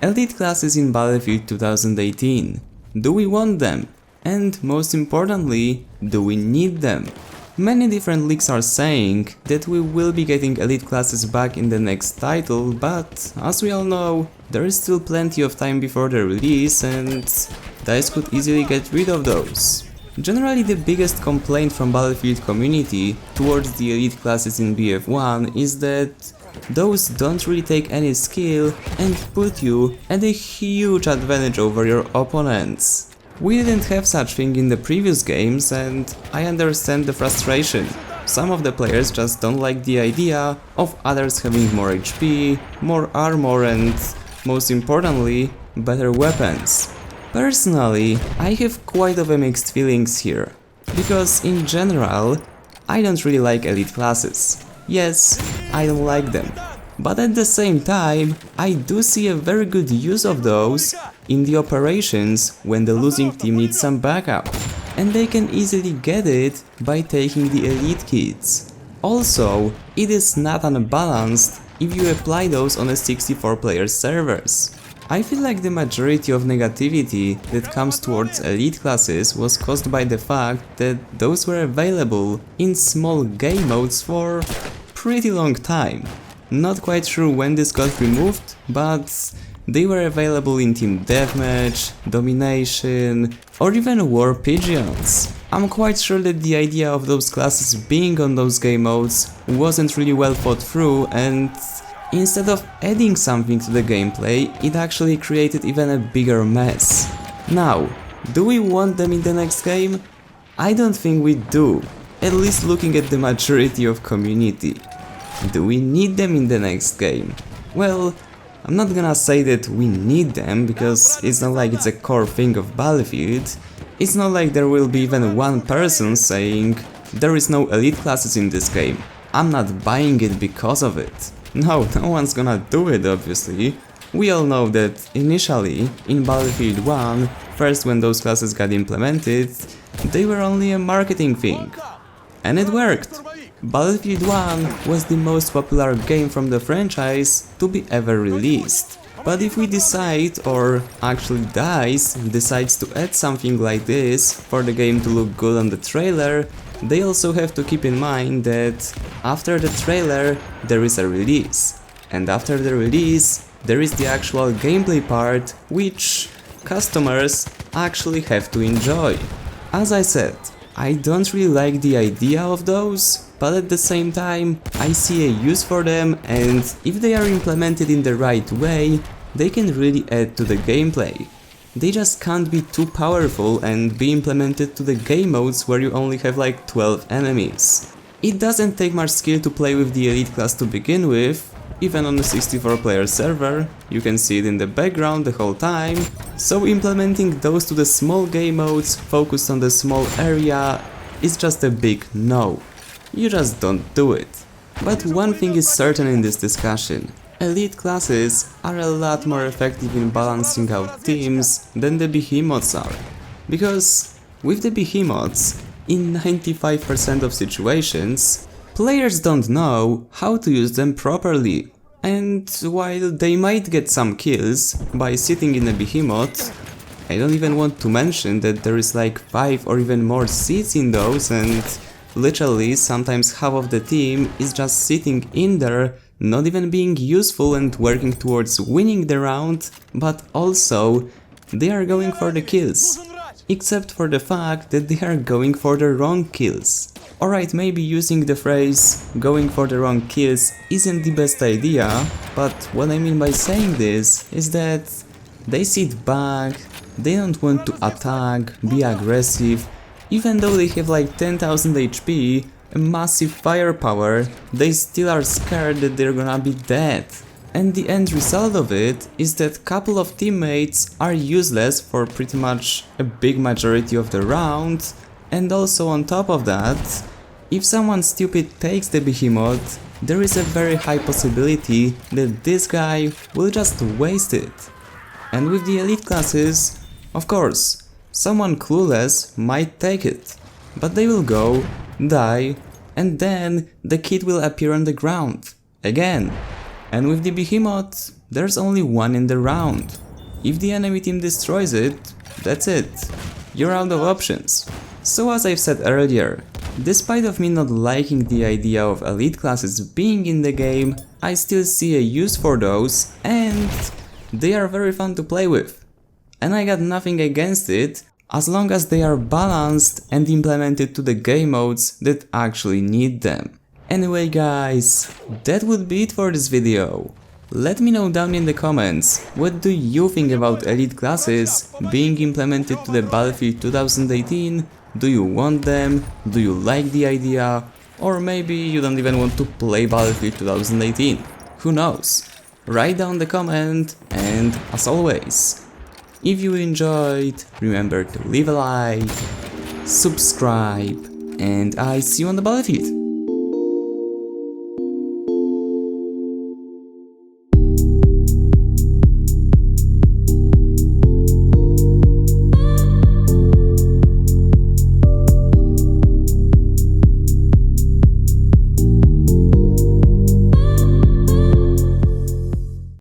Elite classes in Battlefield 2018. Do we want them? And most importantly, do we need them? Many different leaks are saying that we will be getting elite classes back in the next title, but as we all know, there is still plenty of time before the release and DICE could easily get rid of those. Generally, the biggest complaint from Battlefield community towards the elite classes in BF1 is that those don't really take any skill and put you at a huge advantage over your opponents. We didn't have such thing in the previous games and I understand the frustration. Some of the players just don't like the idea of others having more HP, more armor and, most importantly, better weapons. Personally, I have quite of a mixed feelings here, because in general, I don't really like elite classes. Yes, I don't like them, but at the same time, I do see a very good use of those in the operations when the losing team needs some backup, and they can easily get it by taking the elite kits. Also, it is not unbalanced if you apply those on a 64-player servers. I feel like the majority of negativity that comes towards elite classes was caused by the fact that those were available in small game modes for pretty long time. Not quite sure when this got removed, but they were available in Team Deathmatch, Domination, or even War Pigeons. I'm quite sure that the idea of those classes being on those game modes wasn't really well thought through, and instead of adding something to the gameplay, it actually created even a bigger mess. Now, do we want them in the next game? I don't think we do, at least looking at the majority of community. Do we need them in the next game? Well, I'm not gonna say that we need them, because it's not like it's a core thing of Battlefield. It's not like there will be even one person saying there is no elite classes in this game. I'm not buying it because of it. No one's gonna do it, obviously. We all know that initially, in Battlefield 1, first when those classes got implemented, they were only a marketing thing. And it worked! Battlefield 1 was the most popular game from the franchise to be ever released. But if we decide, or actually DICE decides to add something like this for the game to look good on the trailer, they also have to keep in mind that after the trailer there is a release, and after the release there is the actual gameplay part which customers actually have to enjoy. As I said, I don't really like the idea of those, but at the same time I see a use for them, and if they are implemented in the right way, they can really add to the gameplay. They just can't be too powerful and be implemented to the game modes where you only have like 12 enemies. It doesn't take much skill to play with the elite class to begin with, even on a 64-player server, you can see it in the background the whole time, so implementing those to the small game modes focused on the small area is just a big no. You just don't do it. But one thing is certain in this discussion. Elite classes are a lot more effective in balancing out teams than the behemoths are. Because with the behemoths, in 95% of situations, players don't know how to use them properly. And while they might get some kills by sitting in a behemoth, I don't even want to mention that there is like 5 or even more seats in those, and literally sometimes half of the team is just sitting in there, not even being useful and working towards winning the round, but also they are going for the kills. Except for the fact that they are going for the wrong kills. Alright, maybe using the phrase going for the wrong kills isn't the best idea, but what I mean by saying this is that they sit back, they don't want to attack, be aggressive, even though they have like 10,000 HP, a massive firepower, they still are scared that they're gonna be dead. And the end result of it is that couple of teammates are useless for pretty much a big majority of the round, and also on top of that, if someone stupid takes the behemoth, there is a very high possibility that this guy will just waste it. And with the elite classes, of course, someone clueless might take it, but they will go, die, and then the kid will appear on the ground again. And with the behemoth, there's only one in the round. If the enemy team destroys it, that's it. You're out of options. So as I've said earlier, despite of me not liking the idea of elite classes being in the game, I still see a use for those and they are very fun to play with. And I got nothing against it, as long as they are balanced and implemented to the game modes that actually need them. Anyway guys, that would be it for this video. Let me know down in the comments, what do you think about elite classes being implemented to the Battlefield 2018? Do you want them? Do you like the idea? Or maybe you don't even want to play Battlefield 2018? Who knows? Write down the comment, and as always, if you enjoyed, remember to leave a like, subscribe, and I see you on the Battlefield.